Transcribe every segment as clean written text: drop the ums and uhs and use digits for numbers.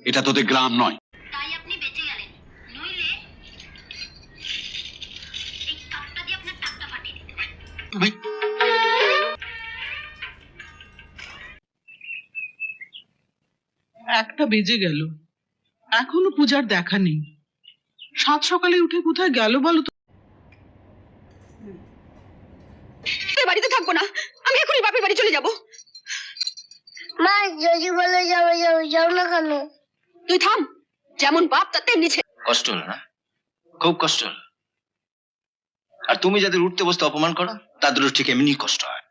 এটা তোদের গ্রাম নয়। তাই আপনি বেঁচে গেলেন, নইলে এই কাপটা দিয়ে আপনার টাকটা ফাটিয়ে দিতে পারি। ভাই একটা বেজে গেল, এখনো পূজার দেখা নেই। সাত সকালে উঠে কোথায় গেল বলো তো? বাড়িতে থাকবো না, আমি এখনই বাপের বাড়ি চলে যাব। মা যদি বলে যাবে যাও না কেন? তুই থাম, যেমন বাপ তার তেমনি ছেলে। কষ্ট হলো না? খুব কষ্ট হলো। আর তুমি যাদের উঠতে বসতে অপমান করো তাদেরও ঠিক এমনি কষ্ট হয়।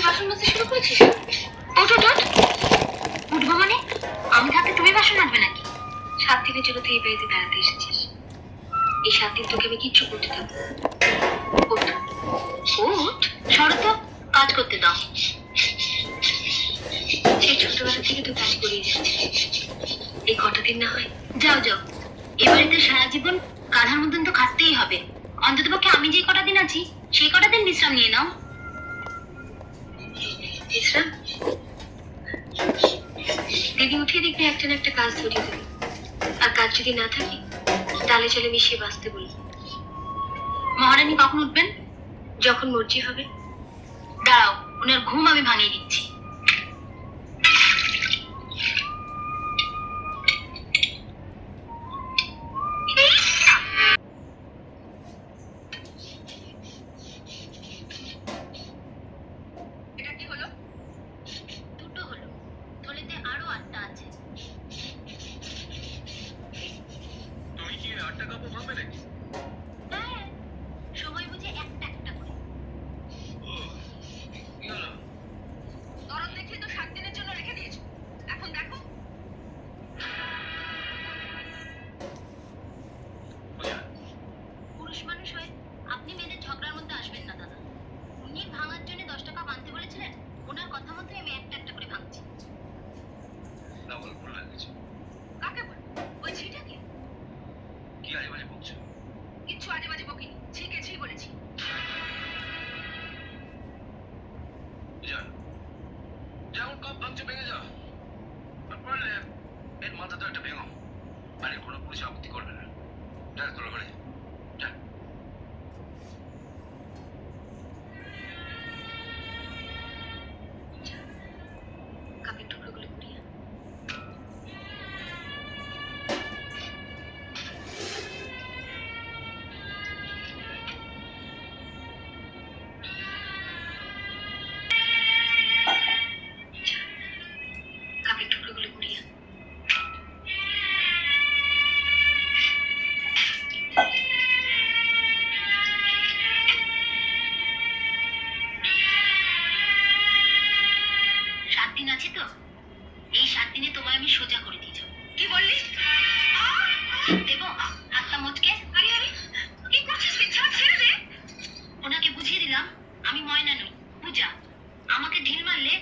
বাসন মাজতে শুরু করেছিস? ওঠ ওঠ ওঠ। উঠবো মানে? আমি থাকতে তুমি বাসন মাজবে নাকি? 7 দিনের জন্য তুই এই বাড়িতে বেড়াতে এসেছিস। এই 7 দিন তোকে আমি কিচ্ছু করতে দেবো। ওঠ ওঠ, সরো তো, কাজ করতে দাও। সেই ছোটবেলা থেকে তুই কাজ করিয়ে যাচ্ছিস, এই কটা দিন না হয় যাও যাও। এ বাড়িতে সারা জীবন গাধার মতন তো খাটতেই হবে। অন্তত পক্ষে আমি যে কটা দিন আছি সেই কটা দিন বিশ্রাম নিয়ে নাও। বিশ্রাম? দিদি উঠিয়ে দেখবি একটা না একটা কাজ ধরিয়ে দেবে। আর কাজ যদি না থাকে তাহলে চলে মিশিয়ে বাঁচতে বলি। মহারানী কখন উঠবেন? যখন মর্জি হবে। দাঁড়াও, ওনার ঘুম আমি ভাঙিয়ে দিচ্ছি। এটা কি হলো? দুটো হলো, থলেতে আরো 8টা আছে। তুমি কি 8টা কাপড় ভাঙবে নাকি? হ্যাঁ, সময় বুঝে একটা একটা করে। কি হলো? দরদ দেখলে তো 7 দিনের জন্য রেখে দিয়েছো, এখন দেখো। পুরুষ মানুষ হয়ে আপনি মেয়েদের ঝগড়ার মধ্যে আসবেন না দাদা। উনি ভাঙার জন্য 10টা কাপ আনতে বলেছিলেন, ওনার কথা মতো আমি একটা একটা করে ভাঙছি। না বল ভুল লাগছে। কাকে বল? ওই ছিটাকে? কি আজে বাজে বকছো? কিচ্ছু আজে বাজে বকিনি, ছিকেছি বলেছি। বুঝা যেমন কাপ ভাঙছে ভেঙে যাও, আর পারলে এর মাথা তো একটা ভেঙো। বাড়ির কোনো পুলিশ আপত্তি করবে না। যা তোর ঘরে যা। কাপের টুকরোগুলো কুড়িয়ে আন। কাপের টুকরোগুলো কুড়িয়ে আন। সাত দিন আছে তো, এই 7 দিনে তোমায় আমি সোজা করে দিয়ে যাবো। কি বললি? দেবো হাতটা মোচকে? আরে আরে, কি করছিস? বিছানা ছেড়ে দে। ওনাকে বুঝিয়ে দিলাম আমি ময়না নই, পূজা। আমাকে ঢিল মারলে